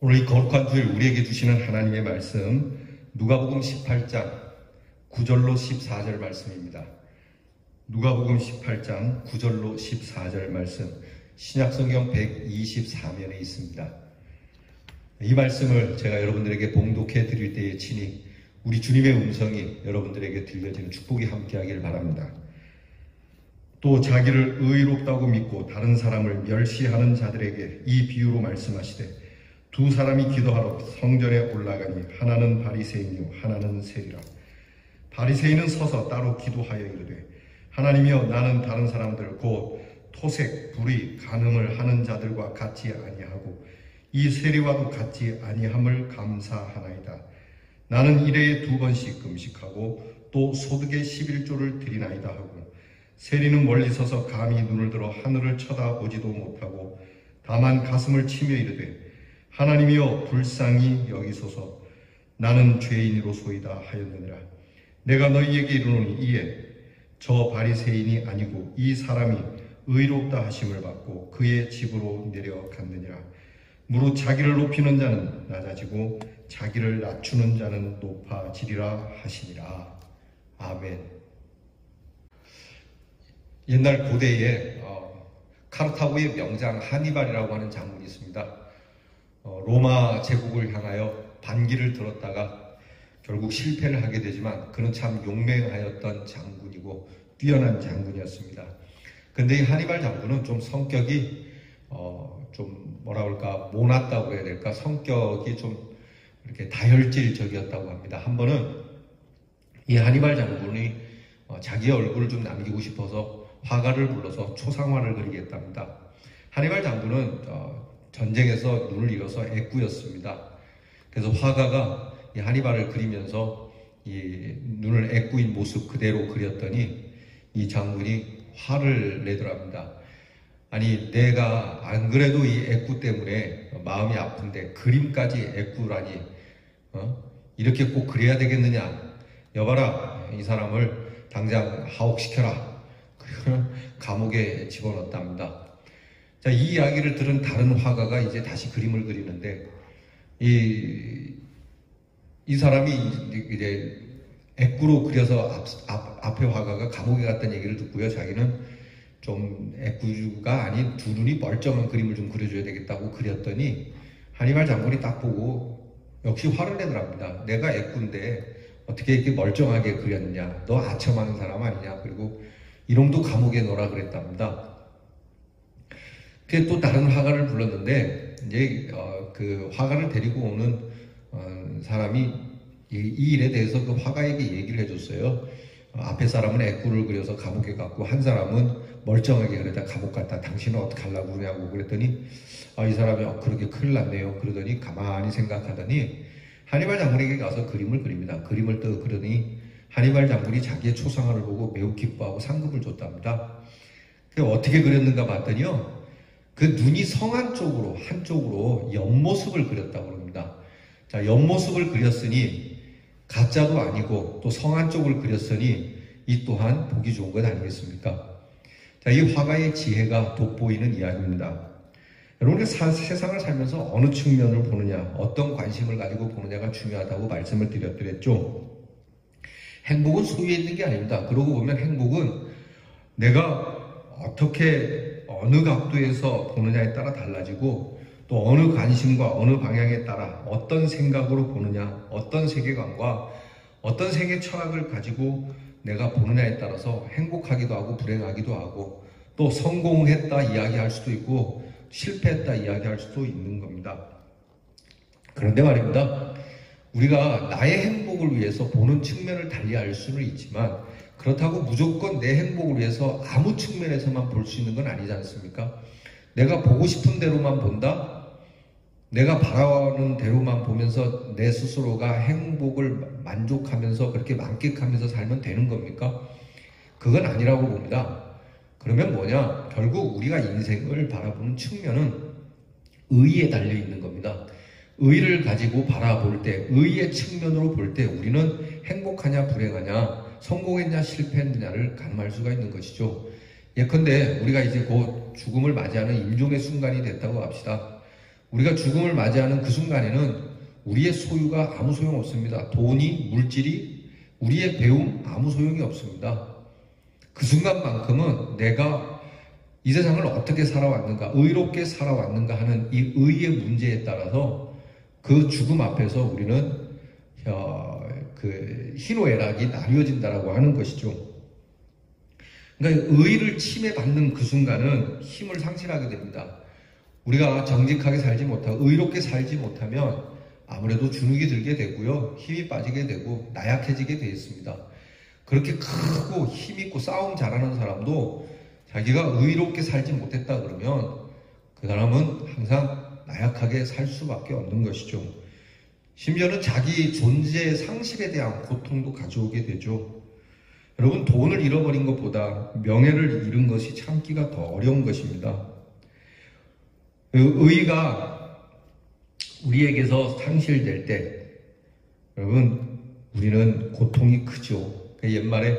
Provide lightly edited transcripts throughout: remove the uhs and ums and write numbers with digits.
오늘 이 거룩한 주일 우리에게 주시는 하나님의 말씀 누가복음 18장 9절로 14절 말씀입니다. 누가복음 18장 9절로 14절 말씀 신약성경 124면에 있습니다. 이 말씀을 제가 여러분들에게 봉독해 드릴 때에 친히 우리 주님의 음성이 여러분들에게 들려지는 축복이 함께하기를 바랍니다. 또 자기를 의롭다고 믿고 다른 사람을 멸시하는 자들에게 이 비유로 말씀하시되 두 사람이 기도하러 성전에 올라가니 하나는 바리새인이요 하나는 세리라. 바리새인은 서서 따로 기도하여 이르되 하나님이여 나는 다른 사람들 곧 토색, 불의, 간음을 하는 자들과 같지 아니하고 이 세리와도 같지 아니함을 감사하나이다. 나는 일해에 2번씩 금식하고 또 소득의 11조를 드리나이다 하고 세리는 멀리 서서 감히 눈을 들어 하늘을 쳐다보지도 못하고 다만 가슴을 치며 이르되 하나님이여 불쌍히 여기소서 나는 죄인이로소이다 하였느니라. 내가 너희에게 이르노니 이에 저 바리새인이 아니고 이 사람이 의롭다 하심을 받고 그의 집으로 내려갔느니라. 무릇 자기를 높이는 자는 낮아지고 자기를 낮추는 자는 높아지리라 하시니라. 아멘. 옛날 고대에 카르타고의 명장 하니발이라고 하는 장군이 있습니다. 로마 제국을 향하여 반기를 들었다가 결국 실패를 하게 되지만 그는 참 용맹하였던 장군이고 뛰어난 장군이었습니다. 근데 이 하니발 장군은 좀 성격이 좀 뭐라 그럴까 모났다고 해야 될까 성격이 좀 이렇게 다혈질적이었다고 합니다. 한 번은 이 하니발 장군이 자기 얼굴을 좀 남기고 싶어서 화가를 불러서 초상화를 그리겠답니다. 하니발 장군은 전쟁에서 눈을 잃어서 애꾸였습니다. 그래서 화가가 이 하니발을 그리면서 이 눈을 애꾸인 모습 그대로 그렸더니 이 장군이 화를 내더랍니다. 아니 내가 안 그래도 이 애꾸 때문에 마음이 아픈데 그림까지 애꾸라니 이렇게 꼭 그래야 되겠느냐. 여봐라 이 사람을 당장 하옥시켜라. 감옥에 집어넣었답니다. 자, 이 이야기를 들은 다른 화가가 이제 다시 그림을 그리는데 이 사람이 이제 애꾸로 그려서 앞에 화가가 감옥에 갔다는 얘기를 듣고요. 자기는 좀 애꾸가 아닌 두 눈이 멀쩡한 그림을 좀 그려줘야 되겠다고 그렸더니 하니발 장군이 딱 보고 역시 화를 내더랍니다. 내가 애꾸인데 어떻게 이렇게 멀쩡하게 그렸느냐. 너 아첨하는 사람 아니냐. 그리고 이놈도 감옥에 넣으라 그랬답니다. 또 다른 화가를 불렀는데 이제 그 화가를 데리고 오는 사람이 이 일에 대해서 그 화가에게 얘기를 해줬어요. 앞에 사람은 애꾸를 그려서 감옥에 갔고 한 사람은 멀쩡하게 그려다 감옥 갔다. 당신은 어떻게 하려고 그러냐고 그랬더니 이 사람이 그렇게 큰일 났네요. 그러더니 가만히 생각하더니 하니발 장군에게 가서 그림을 그립니다. 그림을 또 그러더니 하니발 장군이 자기의 초상화를 보고 매우 기뻐하고 상금을 줬답니다. 어떻게 그렸는가 봤더니요. 그 눈이 성안 쪽으로 한쪽으로 옆모습을 그렸다고 합니다. 자, 옆모습을 그렸으니 가짜도 아니고 또 성안 쪽을 그렸으니 이 또한 보기 좋은 것 아니겠습니까? 자, 이 화가의 지혜가 돋보이는 이야기입니다. 여러분, 세상을 살면서 어느 측면을 보느냐, 어떤 관심을 가지고 보느냐가 중요하다고 말씀을 드렸죠. 행복은 소유에 있는 게 아닙니다. 그러고 보면 행복은 내가 어떻게 어느 각도에서 보느냐에 따라 달라지고 또 어느 관심과 어느 방향에 따라 어떤 생각으로 보느냐, 어떤 세계관과 어떤 세계 철학을 가지고 내가 보느냐에 따라서 행복하기도 하고 불행하기도 하고 또 성공했다 이야기할 수도 있고 실패했다 이야기할 수도 있는 겁니다. 그런데 말입니다. 우리가 나의 행복을 위해서 보는 측면을 달리할 수는 있지만 그렇다고 무조건 내 행복을 위해서 아무 측면에서만 볼 수 있는 건 아니지 않습니까? 내가 보고 싶은 대로만 본다? 내가 바라는 대로만 보면서 내 스스로가 행복을 만족하면서 그렇게 만끽하면서 살면 되는 겁니까? 그건 아니라고 봅니다. 그러면 뭐냐? 결국 우리가 인생을 바라보는 측면은 의에 달려 있는 겁니다. 의를 가지고 바라볼 때, 의의 측면으로 볼 때 우리는 행복하냐 불행하냐 성공했냐 실패했느냐를 가늠할 수가 있는 것이죠. 예컨대 우리가 이제 곧 죽음을 맞이하는 임종의 순간이 됐다고 합시다. 우리가 죽음을 맞이하는 그 순간에는 우리의 소유가 아무 소용 없습니다. 돈이, 물질이, 우리의 배움 아무 소용이 없습니다. 그 순간만큼은 내가 이 세상을 어떻게 살아왔는가, 의롭게 살아왔는가 하는 이 의의 문제에 따라서 그 죽음 앞에서 우리는 그 희노애락이 나뉘어진다라고 하는 것이죠. 그러니까 의를 침해받는 그 순간은 힘을 상실하게 됩니다. 우리가 정직하게 살지 못하고 의롭게 살지 못하면 아무래도 주눅이 들게 되고요, 힘이 빠지게 되고 나약해지게 되어 있습니다. 그렇게 크고 힘있고 싸움 잘하는 사람도 자기가 의롭게 살지 못했다 그러면 그 사람은 항상 나약하게 살 수밖에 없는 것이죠. 심지어는 자기 존재 상실에 대한 고통도 가져오게 되죠. 여러분, 돈을 잃어버린 것보다 명예를 잃은 것이 참기가 더 어려운 것입니다. 의가 우리에게서 상실될 때 여러분, 우리는 고통이 크죠. 옛말에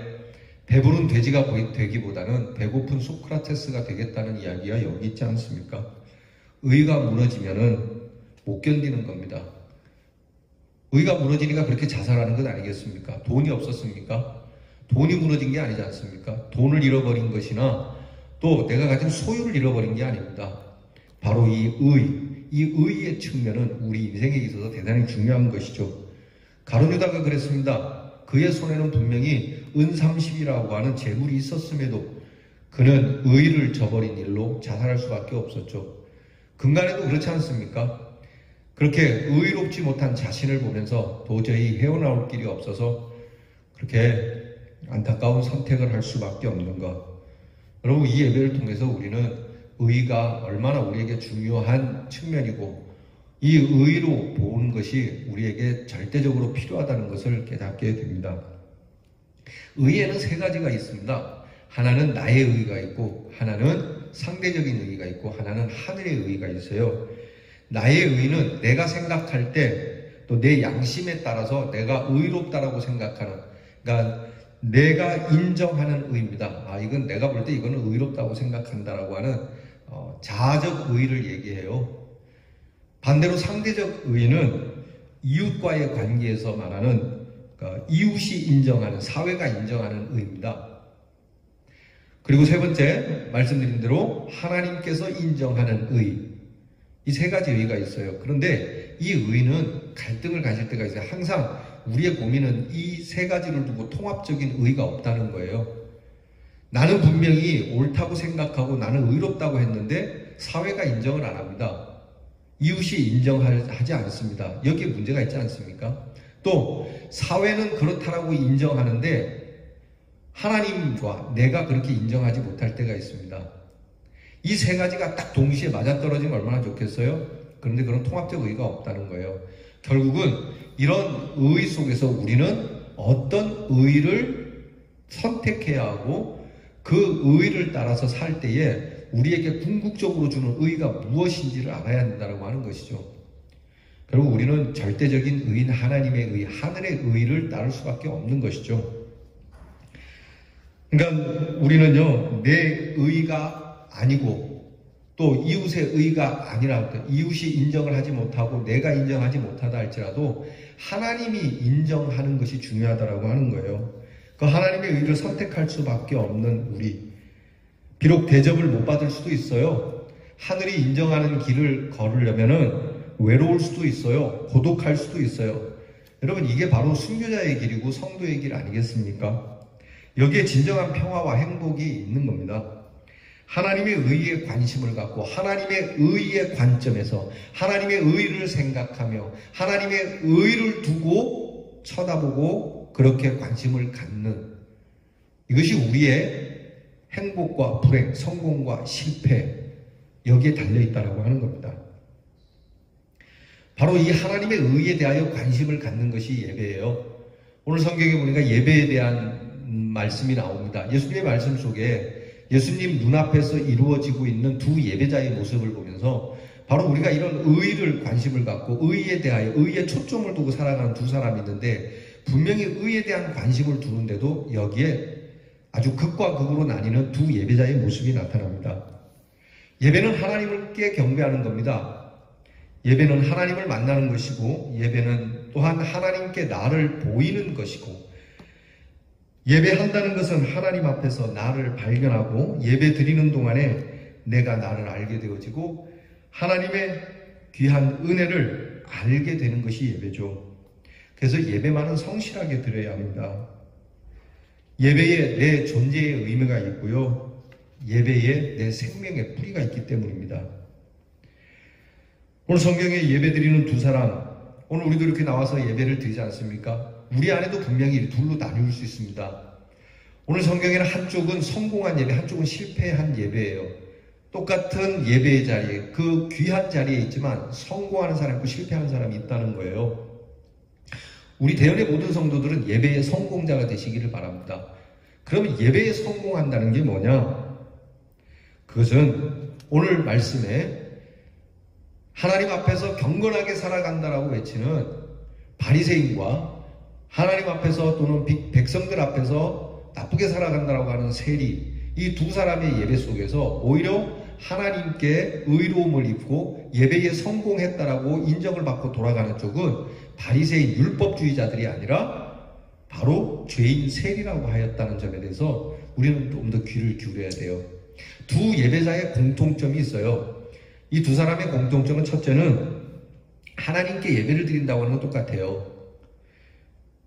배부른 돼지가 되기보다는 배고픈 소크라테스가 되겠다는 이야기가 여기 있지 않습니까? 의가 무너지면은 못 견디는 겁니다. 의가 무너지니까 그렇게 자살하는 것 아니겠습니까? 돈이 없었습니까? 돈이 무너진 게 아니지 않습니까? 돈을 잃어버린 것이나 또 내가 가진 소유를 잃어버린 게 아닙니다. 바로 이 의의 측면은 우리 인생에 있어서 대단히 중요한 것이죠. 가룟유다가 그랬습니다. 그의 손에는 분명히 은30이라고 하는 재물이 있었음에도 그는 의를 저버린 일로 자살할 수밖에 없었죠. 근간에도 그렇지 않습니까? 그렇게 의롭지 못한 자신을 보면서 도저히 헤어나올 길이 없어서 그렇게 안타까운 선택을 할 수밖에 없는 것. 여러분, 이 예배를 통해서 우리는 의가 얼마나 우리에게 중요한 측면이고 이 의로 보는 것이 우리에게 절대적으로 필요하다는 것을 깨닫게 됩니다. 의에는 세 가지가 있습니다. 하나는 나의 의가 있고, 하나는 상대적인 의가 있고, 하나는 하늘의 의가 있어요. 나의 의는 내가 생각할 때 또 내 양심에 따라서 내가 의롭다라고 생각하는, 그러니까 내가 인정하는 의입니다. 이건 내가 볼 때 이거는 의롭다고 생각한다라고 하는 자아적 의를 얘기해요. 반대로 상대적 의는 이웃과의 관계에서 말하는, 그러니까 이웃이 인정하는, 사회가 인정하는 의입니다. 그리고 세 번째, 말씀드린 대로 하나님께서 인정하는 의. 이 세 가지 의가 있어요. 그런데 이 의는 갈등을 가질 때가 있어요. 항상 우리의 고민은 이 세 가지를 두고 통합적인 의가 없다는 거예요. 나는 분명히 옳다고 생각하고 나는 의롭다고 했는데 사회가 인정을 안 합니다. 이웃이 인정하지 않습니다. 여기에 문제가 있지 않습니까? 또 사회는 그렇다라고 인정하는데 하나님과 내가 그렇게 인정하지 못할 때가 있습니다. 이 세 가지가 딱 동시에 맞아떨어지면 얼마나 좋겠어요? 그런데 그런 통합적 의가 없다는 거예요. 결국은 이런 의 속에서 우리는 어떤 의를 선택해야 하고 그 의를 따라서 살 때에 우리에게 궁극적으로 주는 의가 무엇인지를 알아야 된다고 하는 것이죠. 결국 우리는 절대적인 의인 하나님의 의, 하늘의 의를 따를 수밖에 없는 것이죠. 그러니까 우리는요, 내 의가 아니고 또 이웃의 의가 아니라 이웃이 인정을 하지 못하고 내가 인정하지 못하다 할지라도 하나님이 인정하는 것이 중요하다고 하는 거예요. 그 하나님의 의를 선택할 수밖에 없는 우리. 비록 대접을 못 받을 수도 있어요. 하늘이 인정하는 길을 걸으려면은 외로울 수도 있어요. 고독할 수도 있어요. 여러분, 이게 바로 순교자의 길이고 성도의 길 아니겠습니까? 여기에 진정한 평화와 행복이 있는 겁니다. 하나님의 의에 관심을 갖고 하나님의 의의 관점에서 하나님의 의를 생각하며 하나님의 의를 두고 쳐다보고 그렇게 관심을 갖는, 이것이 우리의 행복과 불행, 성공과 실패, 여기에 달려있다고 하는 겁니다. 바로 이 하나님의 의에 대하여 관심을 갖는 것이 예배예요. 오늘 성경에 보니까 예배에 대한 말씀이 나옵니다. 예수님의 말씀 속에 예수님 눈앞에서 이루어지고 있는 두 예배자의 모습을 보면서 바로 우리가 이런 의를 관심을 갖고 의에 대하여 의에 초점을 두고 살아가는 두 사람이 있는데, 분명히 의에 대한 관심을 두는데도 여기에 아주 극과 극으로 나뉘는 두 예배자의 모습이 나타납니다. 예배는 하나님께 경배하는 겁니다. 예배는 하나님을 만나는 것이고, 예배는 또한 하나님께 나를 보이는 것이고, 예배한다는 것은 하나님 앞에서 나를 발견하고 예배 드리는 동안에 내가 나를 알게 되어지고 하나님의 귀한 은혜를 알게 되는 것이 예배죠. 그래서 예배만은 성실하게 드려야 합니다. 예배에 내 존재의 의미가 있고요. 예배에 내 생명의 뿌리가 있기 때문입니다. 오늘 성경에 예배 드리는 두 사람, 오늘 우리도 이렇게 나와서 예배를 드리지 않습니까? 우리 안에도 분명히 둘로 나눌 수 있습니다. 오늘 성경에는 한쪽은 성공한 예배, 한쪽은 실패한 예배예요. 똑같은 예배의 자리에, 그 귀한 자리에 있지만 성공하는 사람이 있고 실패하는 사람이 있다는 거예요. 우리 대연의 모든 성도들은 예배의 성공자가 되시기를 바랍니다. 그러면 예배에 성공한다는 게 뭐냐? 그것은 오늘 말씀에 하나님 앞에서 경건하게 살아간다라고 외치는 바리새인과 하나님 앞에서 또는 백성들 앞에서 나쁘게 살아간다라고 하는 세리, 이 두 사람의 예배 속에서 오히려 하나님께 의로움을 입고 예배에 성공했다라고 인정을 받고 돌아가는 쪽은 바리새인 율법주의자들이 아니라 바로 죄인 세리라고 하였다는 점에 대해서 우리는 좀 더 귀를 기울여야 돼요. 두 예배자의 공통점이 있어요. 이 두 사람의 공통점은 첫째는 하나님께 예배를 드린다고 하는 건 똑같아요.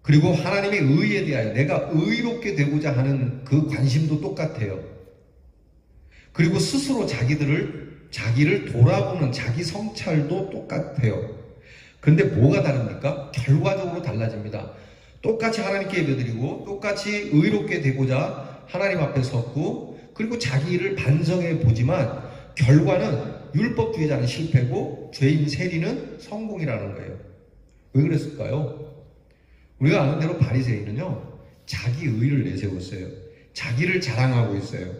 그리고 하나님의 의에 대하여 내가 의롭게 되고자 하는 그 관심도 똑같아요. 그리고 스스로 자기를 돌아보는 자기 성찰도 똑같아요. 그런데 뭐가 다릅니까? 결과적으로 달라집니다. 똑같이 하나님께 예배드리고 똑같이 의롭게 되고자 하나님 앞에 섰고 그리고 자기를 반성해 보지만 결과는 율법주의자는 실패고 죄인 세리는 성공이라는 거예요. 왜 그랬을까요? 우리가 아는 대로 바리새인은요 자기 의를 내세웠어요. 자기를 자랑하고 있어요.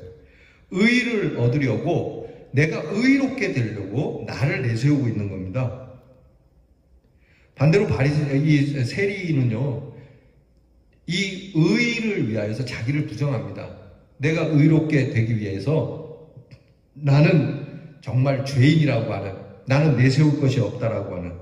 의를 얻으려고 내가 의롭게 되려고 나를 내세우고 있는 겁니다. 반대로 이 세리는요 이 의를 위하여서 자기를 부정합니다. 내가 의롭게 되기 위해서 나는 정말 죄인이라고 하는, 나는 내세울 것이 없다라고 하는.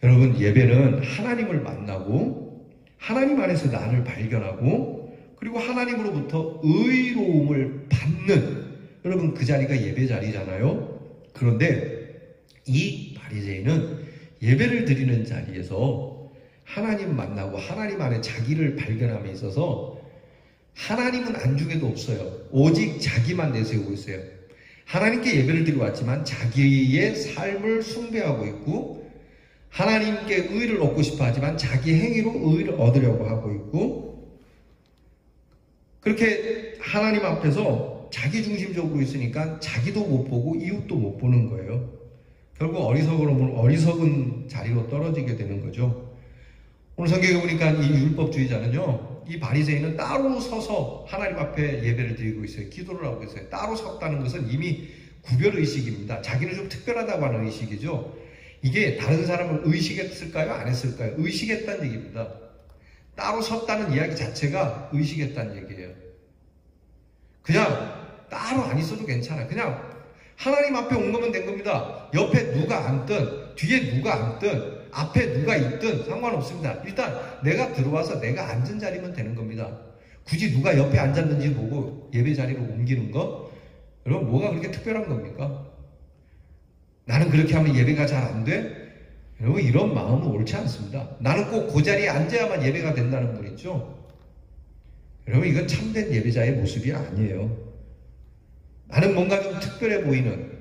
여러분, 예배는 하나님을 만나고 하나님 안에서 나를 발견하고 그리고 하나님으로부터 의로움을 받는, 여러분 그 자리가 예배 자리잖아요. 그런데 이 바리새인은 예배를 드리는 자리에서 하나님 만나고 하나님 안에 자기를 발견함에 있어서 하나님은 안중에도 없어요. 오직 자기만 내세우고 있어요. 하나님께 예배를 드리고 왔지만 자기의 삶을 숭배하고 있고 하나님께 의를 얻고 싶어 하지만 자기 행위로 의를 얻으려고 하고 있고 그렇게 하나님 앞에서 자기중심적으로 있으니까 자기도 못 보고 이웃도 못 보는 거예요. 결국 어리석은 자리로 떨어지게 되는 거죠. 오늘 성경에 보니까 이 율법주의자는요, 이 바리새인은 따로 서서 하나님 앞에 예배를 드리고 있어요. 기도를 하고 있어요. 따로 섰다는 것은 이미 구별의식입니다. 자기는 좀 특별하다고 하는 의식이죠. 이게 다른 사람을 의식했을까요? 안 했을까요? 의식했다는 얘기입니다. 따로 섰다는 이야기 자체가 의식했다는 얘기예요. 그냥 따로 안 있어도 괜찮아요. 그냥 하나님 앞에 온 거면 된 겁니다. 옆에 누가 앉든 뒤에 누가 앉든 앞에 누가 있든 상관없습니다. 일단 내가 들어와서 내가 앉은 자리면 되는 겁니다. 굳이 누가 옆에 앉았는지 보고 예배 자리로 옮기는 거? 여러분 뭐가 그렇게 특별한 겁니까? 나는 그렇게 하면 예배가 잘 안 돼? 여러분 이런 마음은 옳지 않습니다. 나는 꼭 그 자리에 앉아야만 예배가 된다는 분 있죠? 여러분 이건 참된 예배자의 모습이 아니에요. 나는 뭔가 좀 특별해 보이는,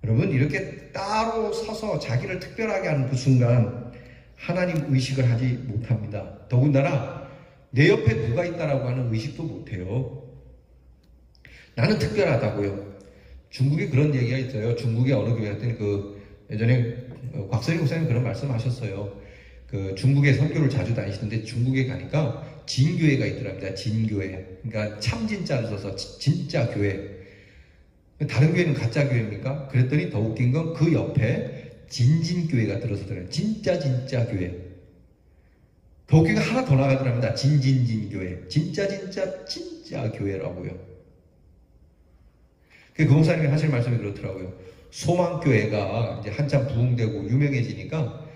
여러분 이렇게 따로 서서 자기를 특별하게 하는 그 순간 하나님 의식을 하지 못합니다. 더군다나 내 옆에 누가 있다라고 하는 의식도 못해요. 나는 특별하다고요. 중국에 그런 얘기가 있어요. 중국의 어느 교회 갔더니 예전에 곽선희 목사님 그런 말씀하셨어요. 중국에 선교를 자주 다니시는데 중국에 가니까 진교회가 있더랍니다. 진교회. 그러니까 참진자를 써서 진짜 교회. 다른 교회는 가짜 교회입니까? 그랬더니 더 웃긴 건 그 옆에 진진교회가 들어서더래요. 진짜 교회. 더 웃긴 건 하나 더 나가더랍니다. 진진교회. 진짜 교회라고요. 그 목사님이 하실 말씀이 그렇더라고요. 소망교회가 이제 한참 부흥되고 유명해지니까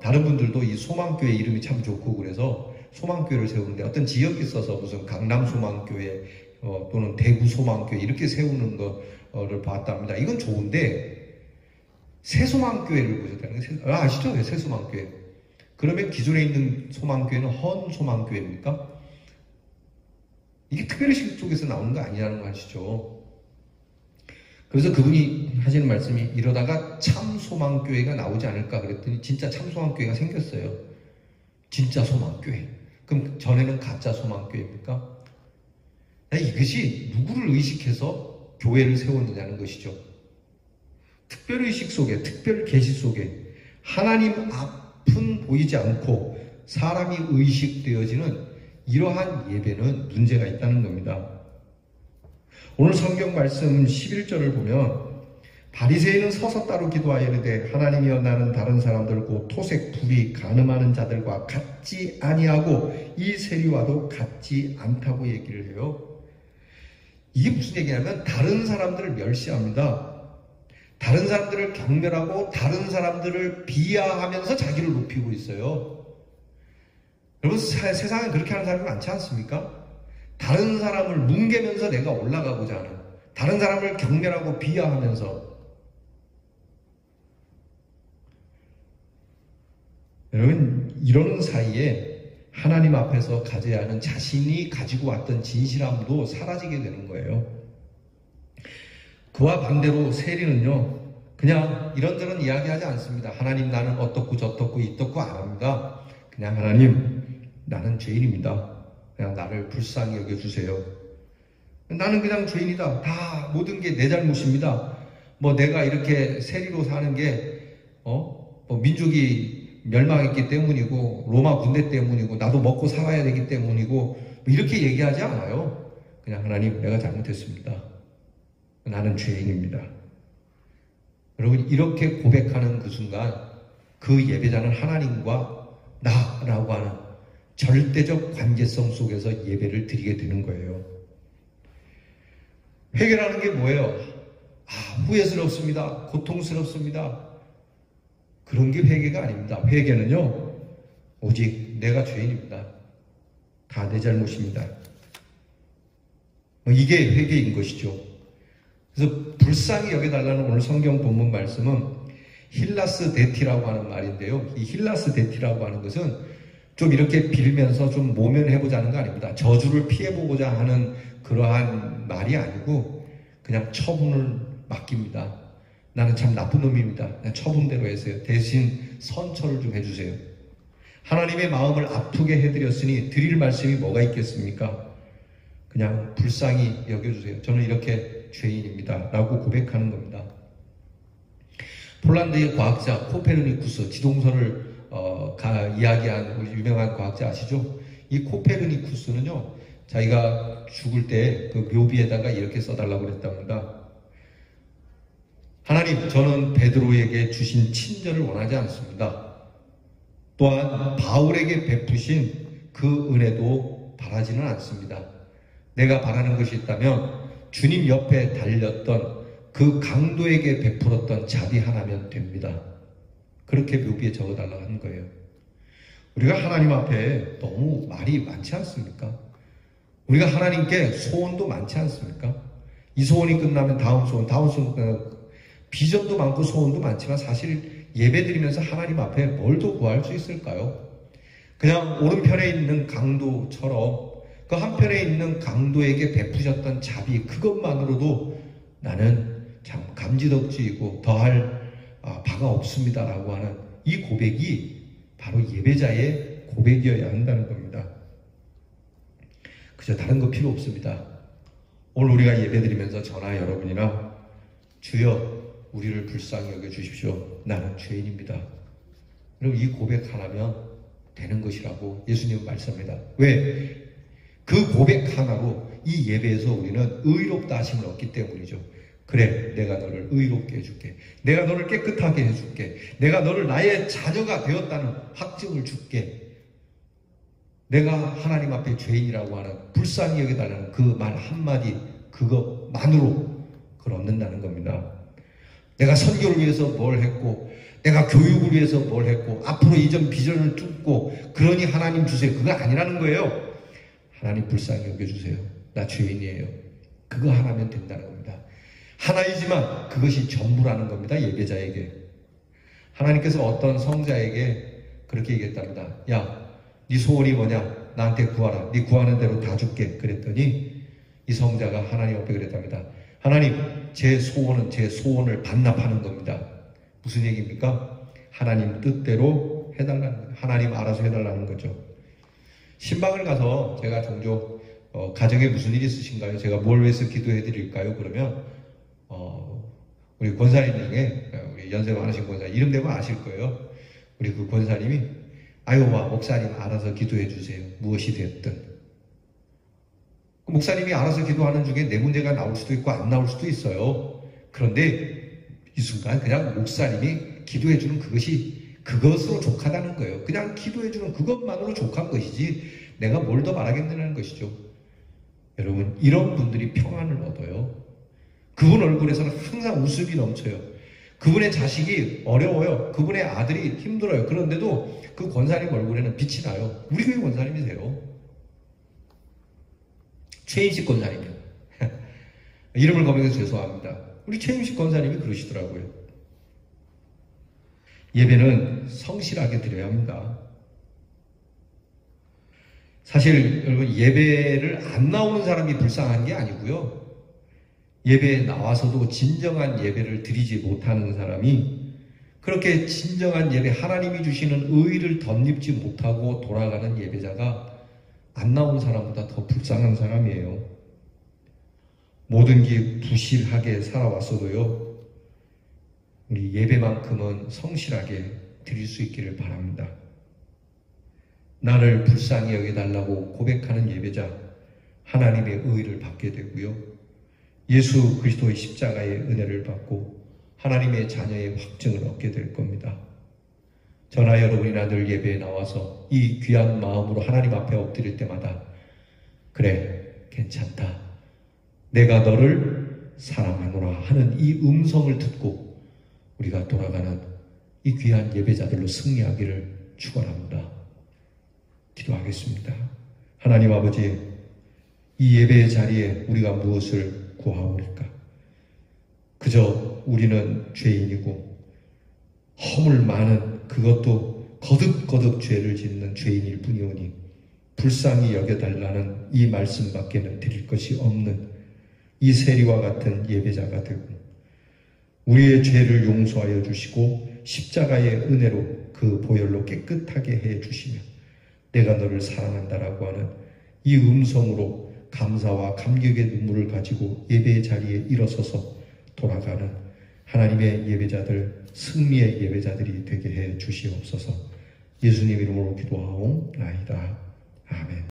다른 분들도 이 소망교회 이름이 참 좋고 그래서 소망교회를 세우는데 어떤 지역이 있어서 무슨 강남 소망교회 또는 대구 소망교회 이렇게 세우는 거를 봤답니다. 이건 좋은데 새소망교회를 보셨다는 게 아시죠? 새소망교회. 그러면 기존에 있는 소망교회는 헌소망교회입니까? 이게 특별의식 쪽에서 나오는 거 아니라는 거 아시죠? 그래서 그분이 하시는 말씀이 이러다가 참소망교회가 나오지 않을까 그랬더니 진짜 참소망교회가 생겼어요. 진짜 소망교회. 그럼 전에는 가짜 소망교회입니까? 이것이 누구를 의식해서 교회를 세웠느냐는 것이죠. 특별의식 속에, 특별계시 속에 하나님 앞은 보이지 않고 사람이 의식되어지는 이러한 예배는 문제가 있다는 겁니다. 오늘 성경 말씀 11절을 보면 바리새인은 서서 따로 기도하여 이르되 하나님이여 나는 다른 사람들 곧 토색, 불의, 간음하는 자들과 같지 아니하고 이 세리와도 같지 않다고 얘기를 해요. 이게 무슨 얘기냐면 다른 사람들을 멸시합니다. 다른 사람들을 경멸하고 다른 사람들을 비하하면서 자기를 높이고 있어요. 여러분 세상에 그렇게 하는 사람이 많지 않습니까? 다른 사람을 뭉개면서 내가 올라가고자 하는, 다른 사람을 경멸하고 비하하면서. 여러분 이런 사이에 하나님 앞에서 가져야 하는 자신이 가지고 왔던 진실함도 사라지게 되는 거예요. 그와 반대로 세리는요 그냥 이런저런 이야기하지 않습니다. 하나님 나는 어떻고 저떻고 이떻고 안 합니다. 그냥 하나님 나는 죄인입니다. 그냥 나를 불쌍히 여겨주세요. 나는 그냥 죄인이다. 다 모든 게 내 잘못입니다. 뭐 내가 이렇게 세리로 사는 게 뭐 민족이 멸망했기 때문이고 로마 군대 때문이고 나도 먹고 살아야 되기 때문이고 뭐 이렇게 얘기하지 않아요. 그냥 하나님 내가 잘못했습니다. 나는 죄인입니다. 여러분 이렇게 고백하는 그 순간 그 예배자는 하나님과 나라고 하는 절대적 관계성 속에서 예배를 드리게 되는 거예요. 회개라는 게 뭐예요? 후회스럽습니다. 고통스럽습니다. 그런 게 회개가 아닙니다. 회개는요 오직 내가 죄인입니다. 다 내 잘못입니다. 이게 회개인 것이죠. 그래서 불쌍히 여겨달라는 오늘 성경 본문 말씀은 힐라스 데티라고 하는 말인데요. 이 힐라스 데티라고 하는 것은 좀 이렇게 빌면서 좀 모면해보자는 거 아닙니다. 저주를 피해보고자 하는 그러한 말이 아니고 그냥 처분을 맡깁니다. 나는 참 나쁜 놈입니다. 그냥 처분대로 해서요. 대신 선처를 좀 해주세요. 하나님의 마음을 아프게 해드렸으니 드릴 말씀이 뭐가 있겠습니까? 그냥 불쌍히 여겨주세요. 저는 이렇게 죄인입니다. 라고 고백하는 겁니다. 폴란드의 과학자 코페르니쿠스, 지동설을 이야기한 우리 유명한 과학자 아시죠? 이 코페르니쿠스는요, 자기가 죽을 때 그 묘비에다가 이렇게 써달라고 그랬답니다. 하나님, 저는 베드로에게 주신 친절을 원하지 않습니다. 또한 바울에게 베푸신 그 은혜도 바라지는 않습니다. 내가 바라는 것이 있다면 주님 옆에 달렸던 그 강도에게 베풀었던 자비 하나면 됩니다. 그렇게 묘비에 적어달라고 하는 거예요. 우리가 하나님 앞에 너무 말이 많지 않습니까? 우리가 하나님께 소원도 많지 않습니까? 이 소원이 끝나면 다음 소원 끝나면 비전도 많고 소원도 많지만 사실 예배드리면서 하나님 앞에 뭘 더 구할 수 있을까요? 그냥 오른편에 있는 강도처럼 그 한편에 있는 강도에게 베푸셨던 자비, 그것만으로도 나는 참 감지덕지이고 더할 바가 없습니다라고 하는 이 고백이 바로 예배자의 고백이어야 한다는 겁니다. 그저 다른 거 필요 없습니다. 오늘 우리가 예배드리면서 저나 여러분이나 주여 우리를 불쌍히 여겨주십시오. 나는 죄인입니다. 여러분 이 고백 하나면 되는 것이라고 예수님은 말씀합니다. 왜? 그 고백 하나로 이 예배에서 우리는 의롭다 하심을 얻기 때문이죠. 그래, 내가 너를 의롭게 해줄게. 내가 너를 깨끗하게 해줄게. 내가 너를 나의 자녀가 되었다는 확증을 줄게. 내가 하나님 앞에 죄인이라고 하는 불쌍히 여겨달라는 그 말 한마디, 그것만으로 그걸 얻는다는 겁니다. 내가 선교를 위해서 뭘 했고, 내가 교육을 위해서 뭘 했고, 앞으로 이전 비전을 뚫고, 그러니 하나님 주세요. 그거 아니라는 거예요. 하나님 불쌍히 여겨주세요. 나 죄인이에요. 그거 하나면 된다는 겁니다. 하나이지만 그것이 전부라는 겁니다. 예배자에게. 하나님께서 어떤 성자에게 그렇게 얘기했답니다. 야, 네 소원이 뭐냐? 나한테 구하라. 네 구하는 대로 다 줄게. 그랬더니 이 성자가 하나님 앞에 그랬답니다. 하나님, 제 소원은 제 소원을 반납하는 겁니다. 무슨 얘기입니까? 하나님 뜻대로 해달라는 거예요. 하나님 알아서 해달라는 거죠. 신방을 가서 제가 종종 가정에 무슨 일이 있으신가요? 제가 뭘 위해서 기도해 드릴까요? 그러면 우리 권사님 중에 우리 연세 많으신 권사 이름 되면 아실 거예요. 우리 그 권사님이 아유마 목사님 알아서 기도해 주세요. 무엇이 됐든. 목사님이 알아서 기도하는 중에 내 문제가 나올 수도 있고 안 나올 수도 있어요. 그런데 이 순간 그냥 목사님이 기도해 주는 그것으로 족하다는 거예요. 그냥 기도해 주는 그것만으로 족한 것이지 내가 뭘 더 바라겠느냐는 것이죠. 여러분, 이런 분들이 평안을 얻어요. 그분 얼굴에서는 항상 웃음이 넘쳐요. 그분의 자식이 어려워요. 그분의 아들이 힘들어요. 그런데도 그 권사님 얼굴에는 빛이 나요. 우리 교회 권사님이세요. 최인식 권사님이요. 이름을 거명해서 죄송합니다. 우리 최인식 권사님이 그러시더라고요. 예배는 성실하게 드려야 합니다. 사실 여러분, 예배를 안 나오는 사람이 불쌍한 게 아니고요. 예배에 나와서도 진정한 예배를 드리지 못하는 사람이 그렇게 진정한 예배, 하나님이 주시는 의의를 덧입지 못하고 돌아가는 예배자가 안 나온 사람보다 더 불쌍한 사람이에요. 모든 게 부실하게 살아왔어도요, 우리 예배만큼은 성실하게 드릴 수 있기를 바랍니다. 나를 불쌍히 여겨달라고 고백하는 예배자, 하나님의 의의를 받게 되고요. 예수 그리스도의 십자가의 은혜를 받고 하나님의 자녀의 확증을 얻게 될 겁니다. 저나 여러분이나 늘 예배에 나와서 이 귀한 마음으로 하나님 앞에 엎드릴 때마다 그래, 괜찮다. 내가 너를 사랑하노라 하는 이 음성을 듣고 우리가 돌아가는 이 귀한 예배자들로 승리하기를 축원합니다. 기도하겠습니다. 하나님 아버지, 이 예배의 자리에 우리가 무엇을 구하오리까? 그저 우리는 죄인이고 허물 많은, 그것도 거듭거듭 죄를 짓는 죄인일 뿐이오니 불쌍히 여겨달라는 이 말씀밖에는 드릴 것이 없는 이 세리와 같은 예배자가 되고 우리의 죄를 용서하여 주시고 십자가의 은혜로 그 보혈로 깨끗하게 해 주시며 내가 너를 사랑한다라고 하는 이 음성으로 감사와 감격의 눈물을 가지고 예배의 자리에 일어서서 돌아가는 하나님의 예배자들, 승리의 예배자들이 되게 해 주시옵소서. 예수님 이름으로 기도하옵나이다. 아멘.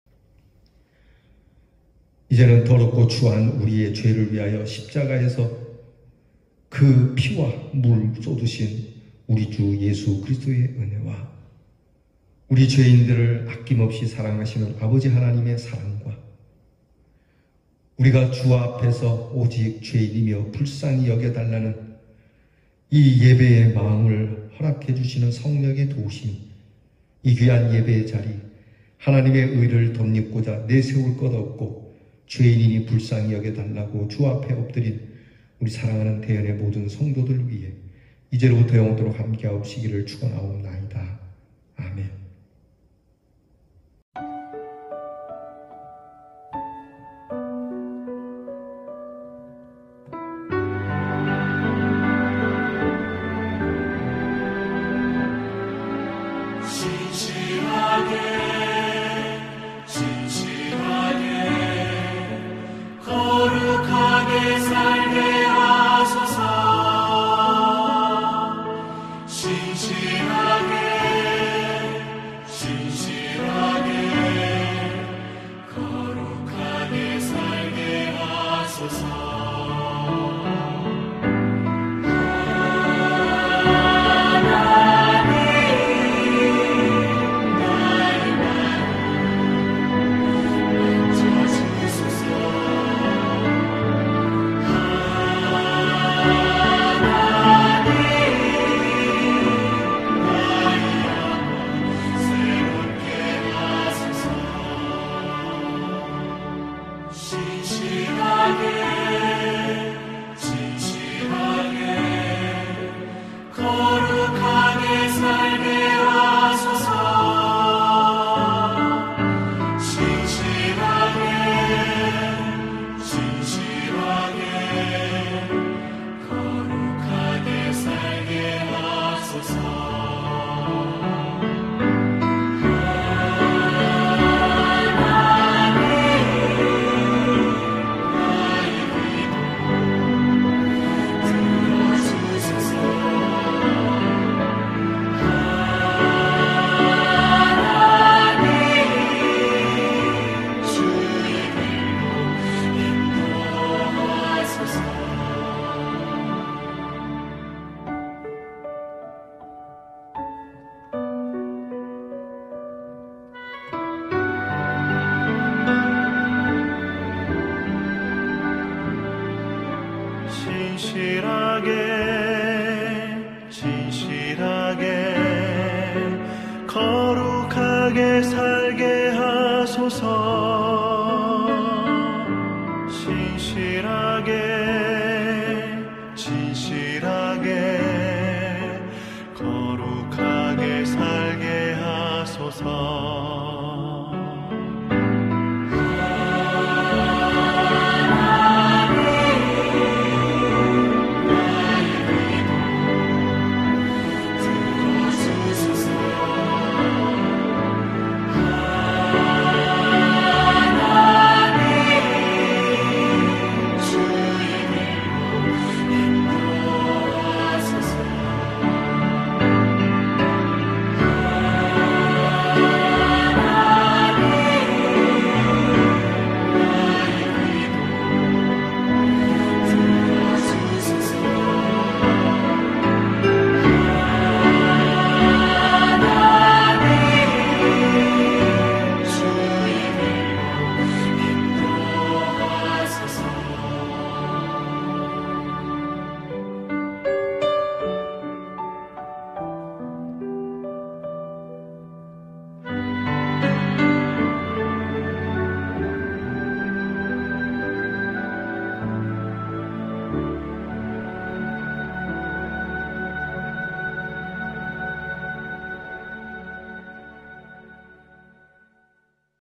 이제는 더럽고 추한 우리의 죄를 위하여 십자가에서 그 피와 물 쏟으신 우리 주 예수 그리스도의 은혜와 우리 죄인들을 아낌없이 사랑하시는 아버지 하나님의 사랑과 우리가 주 앞에서 오직 죄인이며 불쌍히 여겨달라는 이 예배의 마음을 허락해 주시는 성령의 도우심이 이 귀한 예배의 자리, 하나님의 의를 덧입고자 내세울 것 없고 죄인이니 불쌍히 여겨달라고 주 앞에 엎드린 우리 사랑하는 대연의 모든 성도들 위해 이제로부터 영원토록 함께하옵시기를 축원하옵나이다. 아멘. 하소서.